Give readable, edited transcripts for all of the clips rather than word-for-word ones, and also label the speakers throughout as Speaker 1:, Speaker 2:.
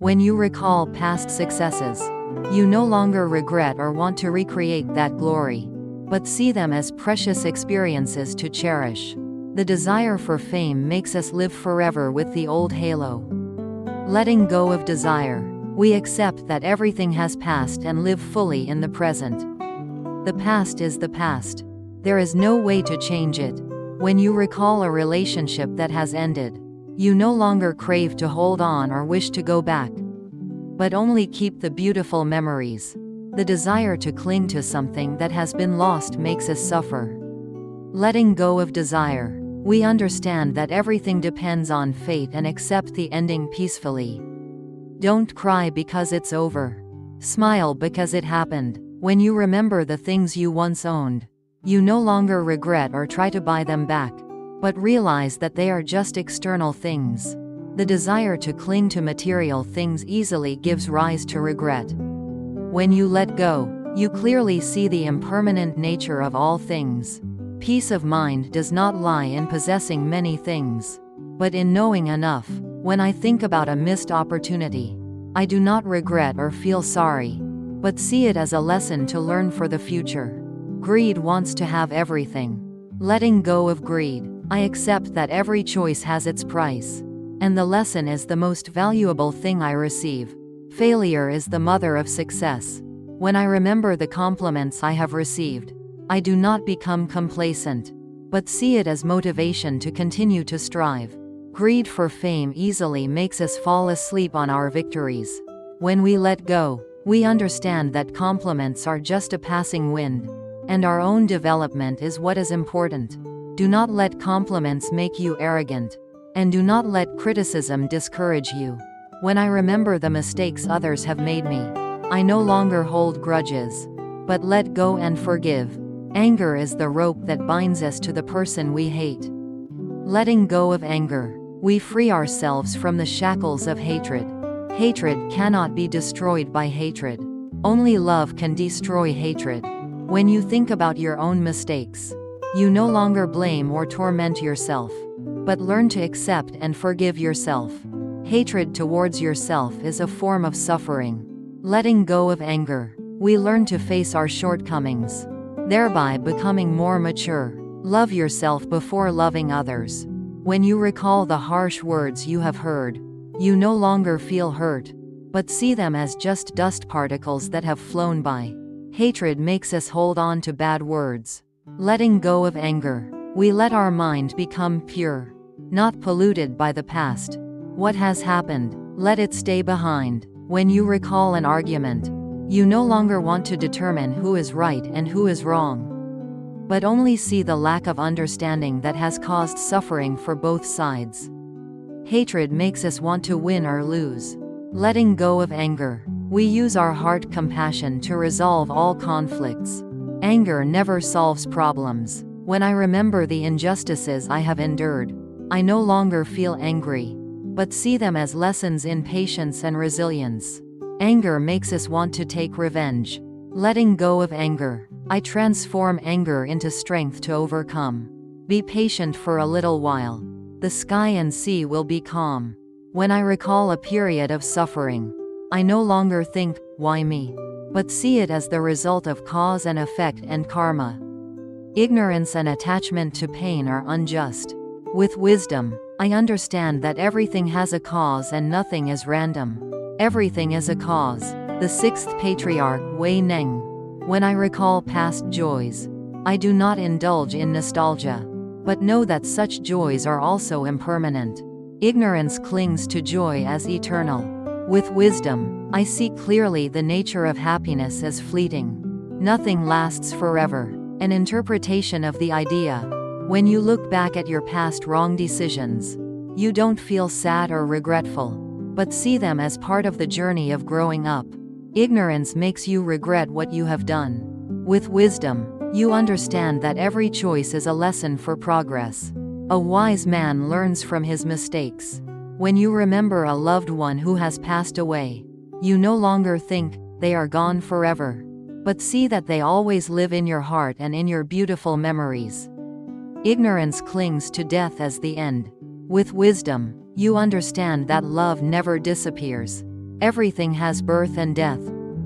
Speaker 1: When you recall past successes, you no longer regret or want to recreate that glory, but see them as precious experiences to cherish. The desire for fame makes us live forever with the old halo. Letting go of desire, we accept that everything has passed and live fully in the present. The past is the past. There is no way to change it. When you recall a relationship that has ended, you no longer crave to hold on or wish to go back, but only keep the beautiful memories. The desire to cling to something that has been lost makes us suffer. Letting go of desire, we understand that everything depends on fate and accept the ending peacefully. Don't cry because it's over. Smile because it happened. When you remember the things you once owned, you no longer regret or try to buy them back, but realize that they are just external things. The desire to cling to material things easily gives rise to regret. When you let go, you clearly see the impermanent nature of all things. Peace of mind does not lie in possessing many things, but in knowing enough. When I think about a missed opportunity, I do not regret or feel sorry, but see it as a lesson to learn for the future. Greed wants to have everything. Letting go of greed, I accept that every choice has its price, and the lesson is the most valuable thing I receive. Failure is the mother of success. When I remember the compliments I have received, I do not become complacent, but see it as motivation to continue to strive. Greed for fame easily makes us fall asleep on our victories. When we let go, we understand that compliments are just a passing wind, and our own development is what is important. Do not let compliments make you arrogant, and do not let criticism discourage you. When I remember the mistakes others have made me, I no longer hold grudges, but let go and forgive. Anger is the rope that binds us to the person we hate. Letting go of anger, we free ourselves from the shackles of hatred. Hatred cannot be destroyed by hatred. Only love can destroy hatred. When you think about your own mistakes, you no longer blame or torment yourself, but learn to accept and forgive yourself. Hatred towards yourself is a form of suffering. Letting go of anger, we learn to face our shortcomings, thereby becoming more mature. Love yourself before loving others. When you recall the harsh words you have heard, you no longer feel hurt, but see them as just dust particles that have flown by. Hatred makes us hold on to bad words. Letting go of anger, we let our mind become pure, not polluted by the past. What has happened, let it stay behind. When you recall an argument, you no longer want to determine who is right and who is wrong, but only see the lack of understanding that has caused suffering for both sides. Hatred makes us want to win or lose. Letting go of anger, we use our heart compassion to resolve all conflicts. Anger never solves problems. When I remember the injustices I have endured, I no longer feel angry, but see them as lessons in patience and resilience. Anger makes us want to take revenge. Letting go of anger, I transform anger into strength to overcome. Be patient for a little while. The sky and sea will be calm. When I recall a period of suffering, I no longer think, "Why me?" but see it as the result of cause and effect and karma. Ignorance and attachment to pain are unjust. With wisdom, I understand that everything has a cause and nothing is random. Everything is a cause. The sixth patriarch, Wei Neng. When I recall past joys, I do not indulge in nostalgia, but know that such joys are also impermanent. Ignorance clings to joy as eternal. With wisdom, I see clearly the nature of happiness as fleeting. Nothing lasts forever. An interpretation of the idea. When you look back at your past wrong decisions, you don't feel sad or regretful, but see them as part of the journey of growing up. Ignorance makes you regret what you have done. With wisdom, you understand that every choice is a lesson for progress. A wise man learns from his mistakes. When you remember a loved one who has passed away, you no longer think, "They are gone forever," but see that they always live in your heart and in your beautiful memories. Ignorance clings to death as the end. With wisdom, you understand that love never disappears. Everything has birth and death.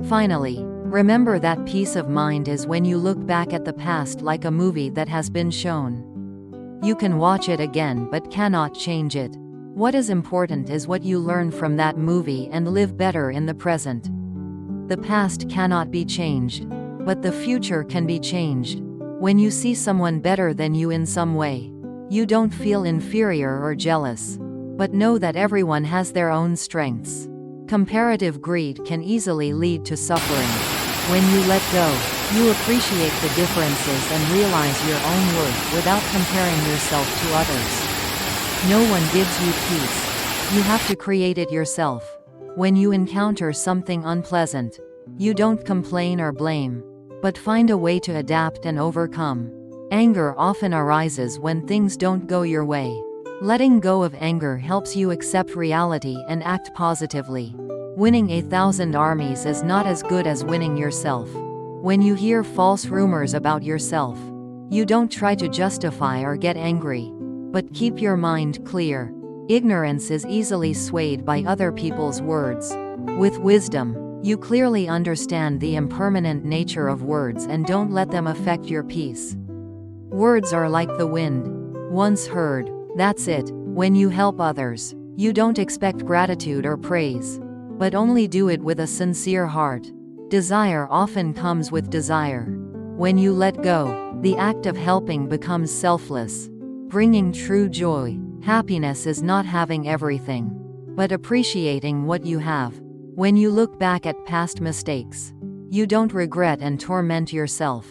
Speaker 1: Finally, remember that peace of mind is when you look back at the past like a movie that has been shown. You can watch it again but cannot change it. What is important is what you learn from that movie and live better in the present. The past cannot be changed, but the future can be changed. When you see someone better than you in some way, you don't feel inferior or jealous, but know that everyone has their own strengths. Comparative greed can easily lead to suffering. When you let go, you appreciate the differences and realize your own worth without comparing yourself to others. No one gives you peace. You have to create it yourself. When you encounter something unpleasant, you don't complain or blame, but find a way to adapt and overcome. Anger often arises when things don't go your way. Letting go of anger helps you accept reality and act positively. Winning 1,000 armies is not as good as winning yourself. When you hear false rumors about yourself, you don't try to justify or get angry, but keep your mind clear. Ignorance is easily swayed by other people's words. With wisdom, you clearly understand the impermanent nature of words and don't let them affect your peace. Words are like the wind. Once heard, that's it. When you help others, you don't expect gratitude or praise, but only do it with a sincere heart. Desire often comes with desire. When you let go, the act of helping becomes selfless, bringing true joy. Happiness is not having everything, but appreciating what you have. When you look back at past mistakes, you don't regret and torment yourself,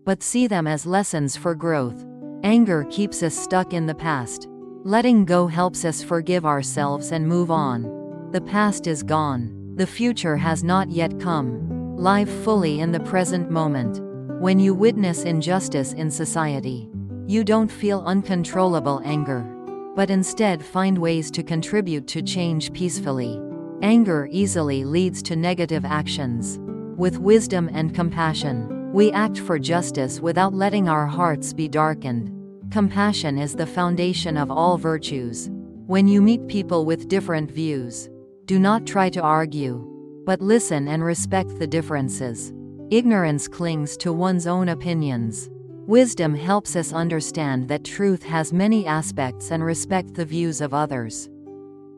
Speaker 1: but see them as lessons for growth. Anger keeps us stuck in the past. Letting go helps us forgive ourselves and move on. The past is gone. The future has not yet come. Live fully in the present moment. When you witness injustice in society, you don't feel uncontrollable anger, but instead find ways to contribute to change peacefully. Anger easily leads to negative actions. With wisdom and compassion, we act for justice without letting our hearts be darkened. Compassion is the foundation of all virtues. When you meet people with different views, do not try to argue, but listen and respect the differences. Ignorance clings to one's own opinions. Wisdom helps us understand that truth has many aspects and respect the views of others.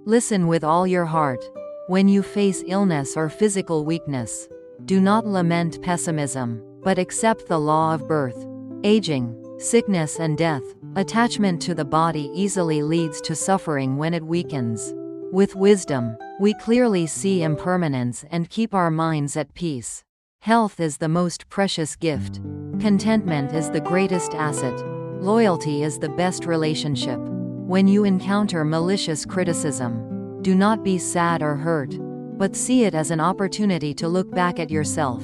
Speaker 1: Listen with all your heart. When you face illness or physical weakness, do not lament pessimism, but accept the law of birth. Aging, sickness and death, attachment to the body easily leads to suffering when it weakens. With wisdom, we clearly see impermanence and keep our minds at peace. Health is the most precious gift. Contentment is the greatest asset. Loyalty is the best relationship. When you encounter malicious criticism, do not be sad or hurt, but see it as an opportunity to look back at yourself.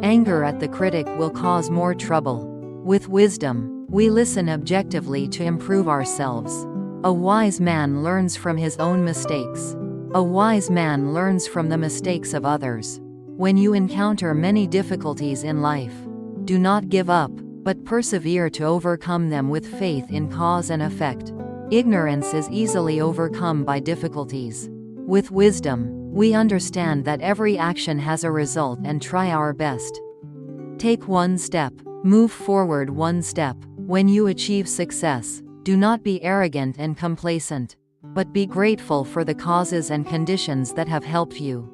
Speaker 1: Anger at the critic will cause more trouble. With wisdom, we listen objectively to improve ourselves. A wise man learns from his own mistakes. A wise man learns from the mistakes of others. When you encounter many difficulties in life, do not give up, but persevere to overcome them with faith in cause and effect. Ignorance is easily overcome by difficulties. With wisdom, we understand that every action has a result and try our best. Take one step, move forward one step. When you achieve success, do not be arrogant and complacent, but be grateful for the causes and conditions that have helped you.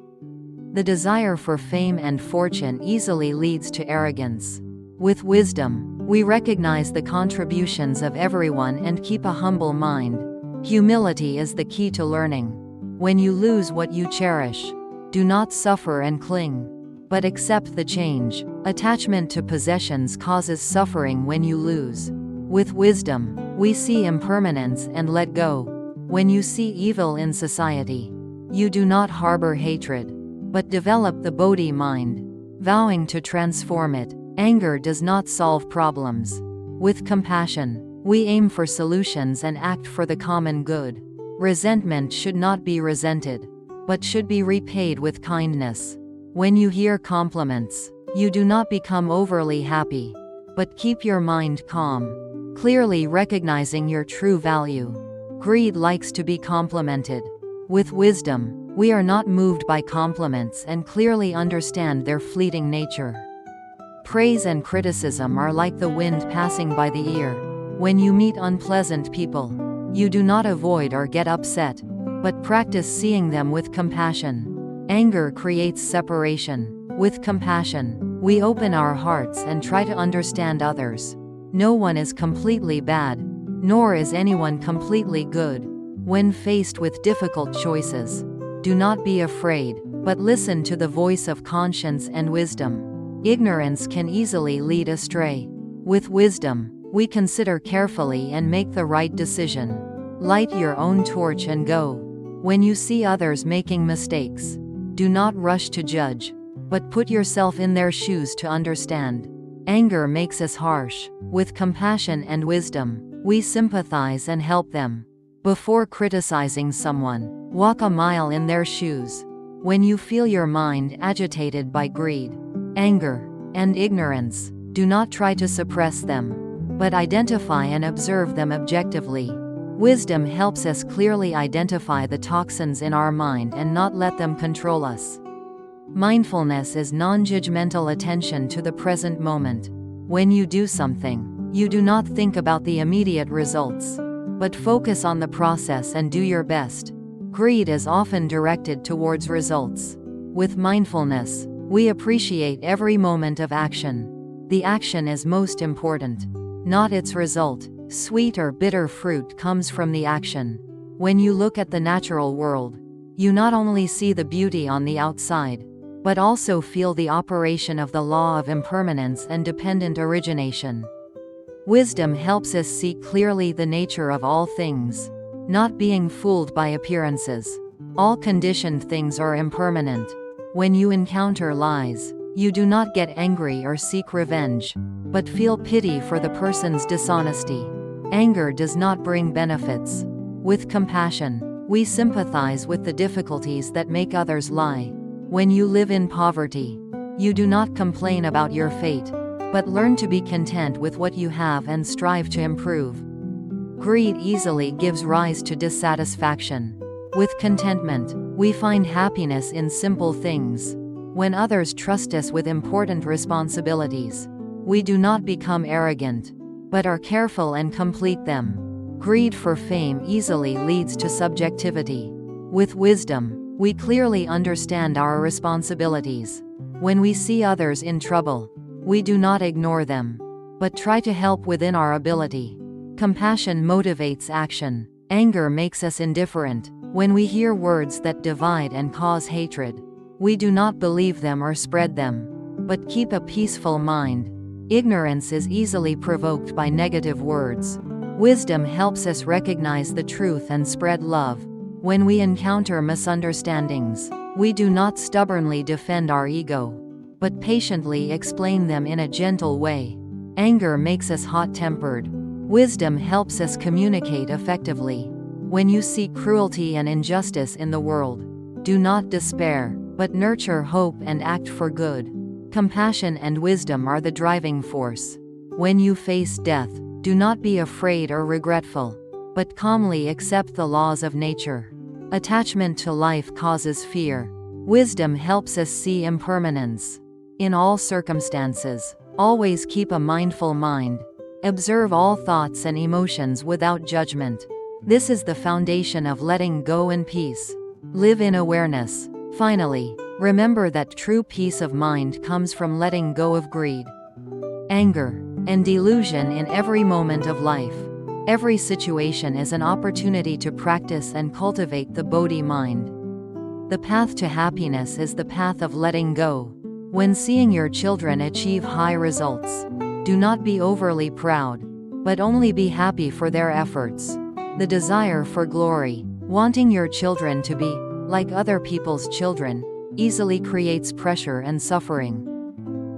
Speaker 1: The desire for fame and fortune easily leads to arrogance. With wisdom, we recognize the contributions of everyone and keep a humble mind. Humility is the key to learning. When you lose what you cherish, do not suffer and cling, but accept the change. Attachment to possessions causes suffering when you lose. With wisdom, we see impermanence and let go. When you see evil in society, you do not harbor hatred, but develop the Bodhi mind, vowing to transform it. Anger does not solve problems. With compassion, we aim for solutions and act for the common good. Resentment should not be resented, but should be repaid with kindness. When you hear compliments, you do not become overly happy, but keep your mind calm, clearly recognizing your true value. Greed likes to be complimented. With wisdom, We are not moved by compliments and clearly understand their fleeting nature. Praise and criticism are like the wind passing by the ear. When you meet unpleasant people, you do not avoid or get upset, but practice seeing them with compassion. Anger creates separation. With compassion, we open our hearts and try to understand others. No one is completely bad, nor is anyone completely good. When faced with difficult choices, do not be afraid, but listen to the voice of conscience and wisdom. Ignorance can easily lead astray. With wisdom, we consider carefully and make the right decision. Light your own torch and go. When you see others making mistakes, do not rush to judge, but put yourself in their shoes to understand. Anger makes us harsh. With compassion and wisdom, we sympathize and help them. Before criticizing someone, walk a mile in their shoes. When you feel your mind agitated by greed, anger, and ignorance, do not try to suppress them, but identify and observe them objectively. Wisdom helps us clearly identify the toxins in our mind and not let them control us. Mindfulness is non-judgmental attention to the present moment. When you do something, you do not think about the immediate results, but focus on the process and do your best. Greed is often directed towards results. With mindfulness, we appreciate every moment of action. The action is most important, not its result. Sweet or bitter fruit comes from the action. When you look at the natural world, you not only see the beauty on the outside, but also feel the operation of the law of impermanence and dependent origination. Wisdom helps us see clearly the nature of all things, not being fooled by appearances. All conditioned things are impermanent. When you encounter lies, you do not get angry or seek revenge, but feel pity for the person's dishonesty. Anger does not bring benefits. With compassion, we sympathize with the difficulties that make others lie. When you live in poverty, you do not complain about your fate, but learn to be content with what you have and strive to improve. Greed easily gives rise to dissatisfaction. With contentment, we find happiness in simple things. When others trust us with important responsibilities, we do not become arrogant, but are careful and complete them. Greed for fame easily leads to subjectivity. With wisdom, we clearly understand our responsibilities. When we see others in trouble, we do not ignore them, but try to help within our ability. Compassion motivates action. Anger makes us indifferent. When we hear words that divide and cause hatred, we do not believe them or spread them, but keep a peaceful mind. Ignorance is easily provoked by negative words. Wisdom helps us recognize the truth and spread love. When we encounter misunderstandings, we do not stubbornly defend our ego, but patiently explain them in a gentle way. Anger makes us hot-tempered. Wisdom helps us communicate effectively. When you see cruelty and injustice in the world, do not despair, but nurture hope and act for good. Compassion and wisdom are the driving force. When you face death, do not be afraid or regretful, but calmly accept the laws of nature. Attachment to life causes fear. Wisdom helps us see impermanence. In all circumstances, always keep a mindful mind. Observe all thoughts and emotions without judgment. This is the foundation of letting go and peace. Live in awareness. Finally, remember that true peace of mind comes from letting go of greed, anger, and delusion in every moment of life. Every situation is an opportunity to practice and cultivate the Bodhi mind. The path to happiness is the path of letting go. When seeing your children achieve high results, do not be overly proud, but only be happy for their efforts. The desire for glory, wanting your children to be like other people's children, easily creates pressure and suffering.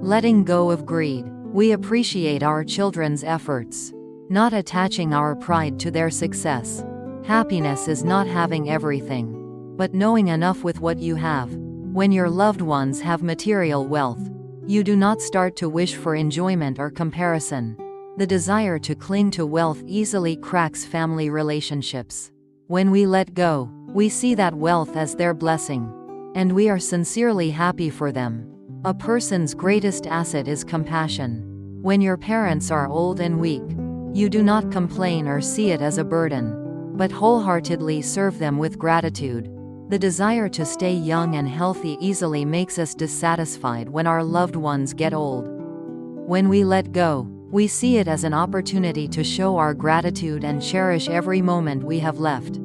Speaker 1: Letting go of greed, we appreciate our children's efforts, not attaching our pride to their success. Happiness is not having everything, but knowing enough with what you have. When your loved ones have material wealth, you do not start to wish for enjoyment or comparison. The desire to cling to wealth easily cracks family relationships. When we let go, We see that wealth as their blessing, and we are sincerely happy for them. A person's greatest asset is compassion. When your parents are old and weak, you do not complain or see it as a burden, but wholeheartedly serve them with gratitude. The desire to stay young and healthy easily makes us dissatisfied when our loved ones get old. When we let go, we see it as an opportunity to show our gratitude and cherish every moment we have left.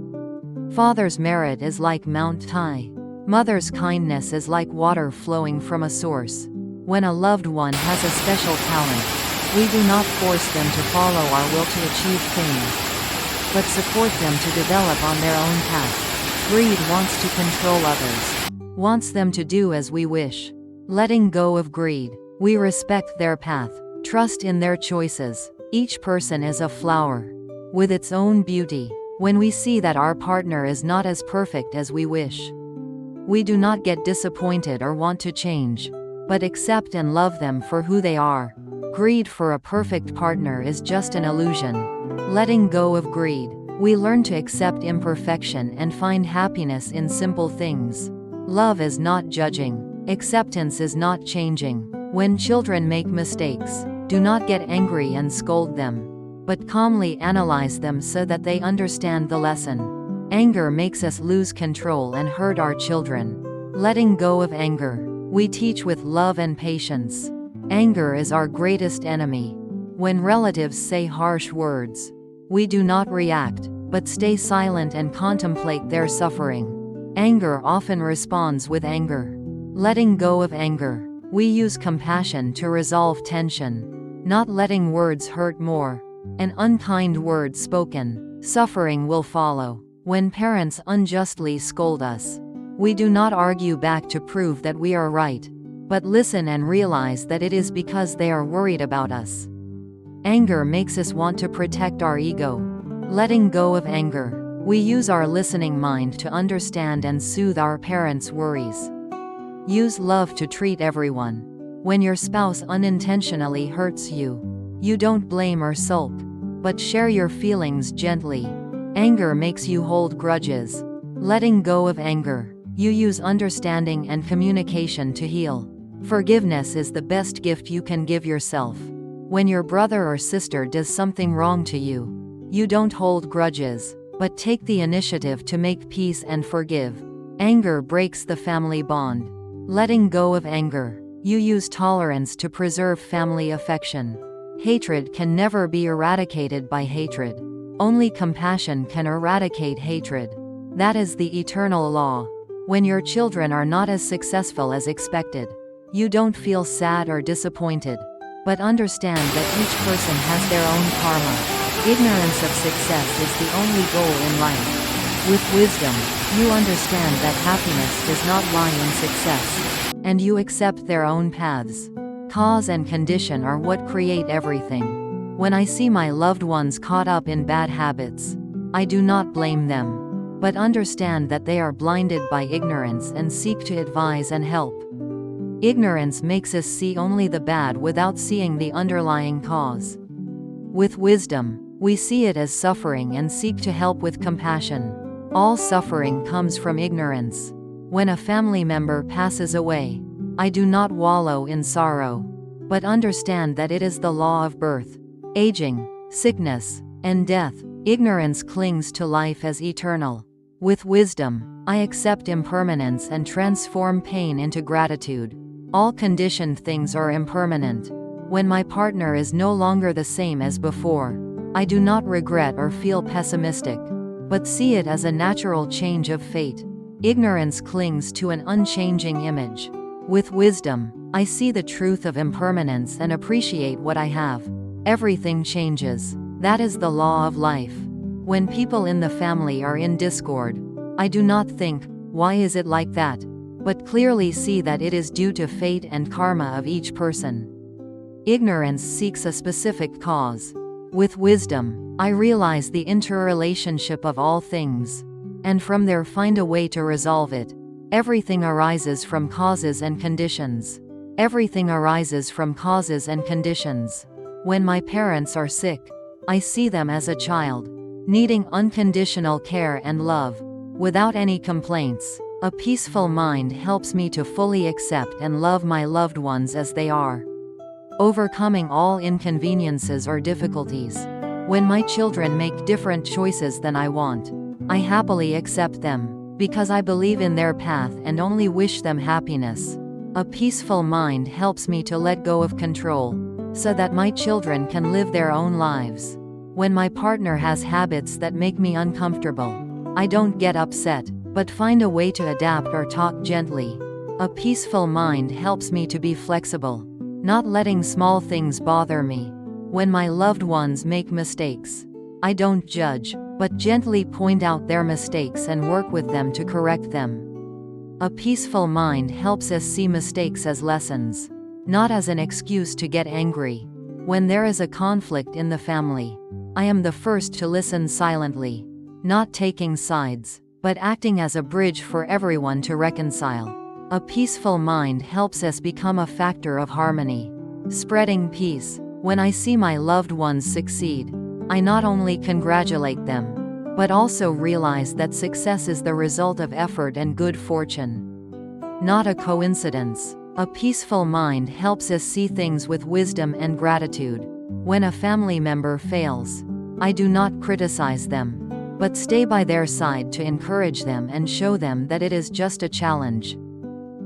Speaker 1: Father's merit is like Mount Tai. Mother's kindness is like water flowing from a source. When a loved one has a special talent, we do not force them to follow our will to achieve fame, but support them to develop on their own path. Greed wants to control others, wants them to do as we wish. Letting go of greed, we respect their path, trust in their choices. Each person is a flower with its own beauty. When we see that our partner is not as perfect as we wish, we do not get disappointed or want to change, but accept and love them for who they are. Greed for a perfect partner is just an illusion. Letting go of greed, we learn to accept imperfection and find happiness in simple things. Love is not judging. Acceptance is not changing. When children make mistakes, do not get angry and scold them, but calmly analyze them so that they understand the lesson. Anger makes us lose control and hurt our children. Letting go of anger, we teach with love and patience. Anger is our greatest enemy. When relatives say harsh words, we do not react, but stay silent and contemplate their suffering. Anger often responds with anger. Letting go of anger, we use compassion to resolve tension. Not letting words hurt more. An unkind word spoken, suffering will follow. When parents unjustly scold us, we do not argue back to prove that we are right, but listen and realize that it is because they are worried about us. Anger makes us want to protect our ego. Letting go of anger, we use our listening mind to understand and soothe our parents' worries. Use love to treat everyone. When your spouse unintentionally hurts you, you don't blame or sulk, but share your feelings gently. Anger makes you hold grudges. Letting go of anger, you use understanding and communication to heal. Forgiveness is the best gift you can give yourself. When your brother or sister does something wrong to you, you don't hold grudges, but take the initiative to make peace and forgive. Anger breaks the family bond. Letting go of anger, you use tolerance to preserve family affection. Hatred can never be eradicated by hatred. Only compassion can eradicate hatred. That is the eternal law. When your children are not as successful as expected, you don't feel sad or disappointed, but understand that each person has their own karma. Ignorance of success is the only goal in life. With wisdom, you understand that happiness does not lie in success, and you accept their own paths. Cause and condition are what create everything. When I see my loved ones caught up in bad habits, I do not blame them, but understand that they are blinded by ignorance and seek to advise and help. Ignorance makes us see only the bad without seeing the underlying cause. With wisdom, we see it as suffering and seek to help with compassion. All suffering comes from ignorance. When a family member passes away, I do not wallow in sorrow, but understand that it is the law of birth, aging, sickness, and death. Ignorance clings to life as eternal. With wisdom, I accept impermanence and transform pain into gratitude. All conditioned things are impermanent. When my partner is no longer the same as before, I do not regret or feel pessimistic, but see it as a natural change of fate. Ignorance clings to an unchanging image. With wisdom, I see the truth of impermanence and appreciate what I have. Everything changes. That is the law of life. When people in the family are in discord, I do not think, "Why is it like that?" but clearly see that it is due to fate and karma of each person. Ignorance seeks a specific cause. With wisdom, I realize the interrelationship of all things, and from there find a way to resolve it. Everything arises from causes and conditions. Everything arises from causes and conditions. When my parents are sick, I see them as a child, needing unconditional care and love. without any complaints. A peaceful mind helps me to fully accept and love my loved ones as they are, overcoming all inconveniences or difficulties. When my children make different choices than I want, I happily accept them, because I believe in their path and only wish them happiness. A peaceful mind helps me to let go of control, so that my children can live their own lives. When my partner has habits that make me uncomfortable, I don't get upset, but find a way to adapt or talk gently. A peaceful mind helps me to be flexible, not letting small things bother me. When my loved ones make mistakes, I don't judge, but gently point out their mistakes and work with them to correct them. A peaceful mind helps us see mistakes as lessons, not as an excuse to get angry. When there is a conflict in the family, I am the first to listen silently, not taking sides, but acting as a bridge for everyone to reconcile. A peaceful mind helps us become a factor of harmony, spreading peace. When I see my loved ones succeed, I not only congratulate them, but also realize that success is the result of effort and good fortune, not a coincidence. A peaceful mind helps us see things with wisdom and gratitude. When a family member fails, I do not criticize them, but stay by their side to encourage them and show them that it is just a challenge.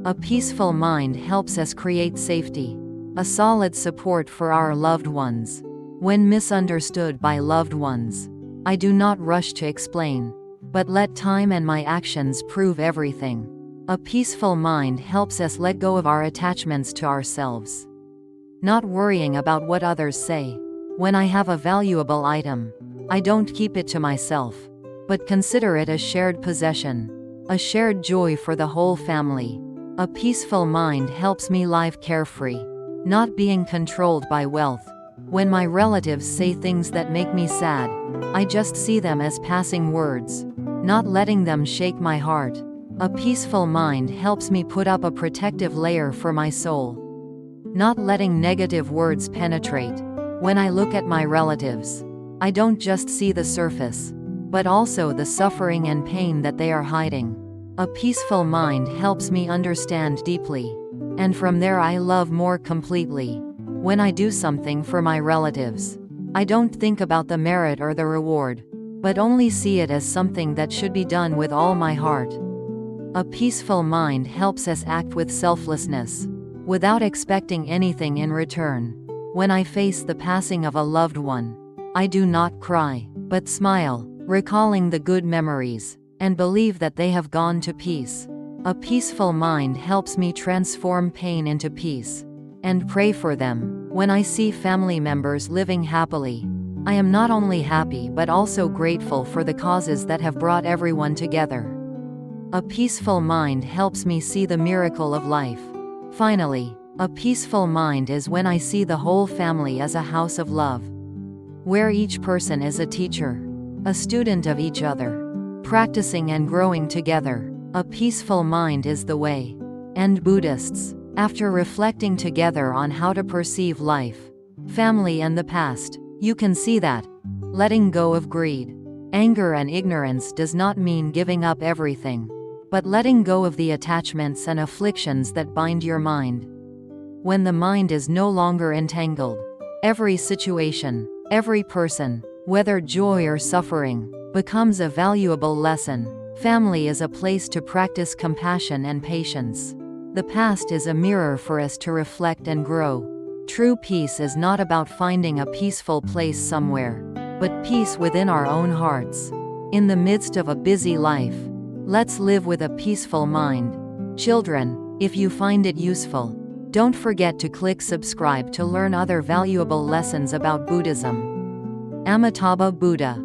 Speaker 1: A peaceful mind helps us create safety, a solid support for our loved ones. When misunderstood by loved ones, I do not rush to explain, but let time and my actions prove everything. A peaceful mind helps us let go of our attachments to ourselves, not worrying about what others say. When I have a valuable item, I don't keep it to myself, but consider it a shared possession, a shared joy for the whole family. A peaceful mind helps me live carefree, not being controlled by wealth. When my relatives say things that make me sad, I just see them as passing words, not letting them shake my heart. A peaceful mind helps me put up a protective layer for my soul, not letting negative words penetrate. When I look at my relatives, I don't just see the surface, but also the suffering and pain that they are hiding. A peaceful mind helps me understand deeply, and from there I love more completely. When I do something for my relatives, I don't think about the merit or the reward, but only see it as something that should be done with all my heart. A peaceful mind helps us act with selflessness, without expecting anything in return. When I face the passing of a loved one, I do not cry, but smile, recalling the good memories, and believe that they have gone to peace. A peaceful mind helps me transform pain into peace, and pray for them. When I see family members living happily, I am not only happy but also grateful for the causes that have brought everyone together. A peaceful mind helps me see the miracle of life. Finally, a peaceful mind is when I see the whole family as a house of love, where each person is a teacher, a student of each other, practicing and growing together. A peaceful mind is the way. And Buddhists, after reflecting together on how to perceive life, family and the past, you can see that letting go of greed, anger and ignorance does not mean giving up everything, but letting go of the attachments and afflictions that bind your mind. When the mind is no longer entangled, every situation, every person, whether joy or suffering, becomes a valuable lesson. Family is a place to practice compassion and patience. The past is a mirror for us to reflect and grow. True peace is not about finding a peaceful place somewhere, but peace within our own hearts. In the midst of a busy life, let's live with a peaceful mind. Children, if you find it useful, don't forget to click subscribe to learn other valuable lessons about Buddhism. Amitabha Buddha.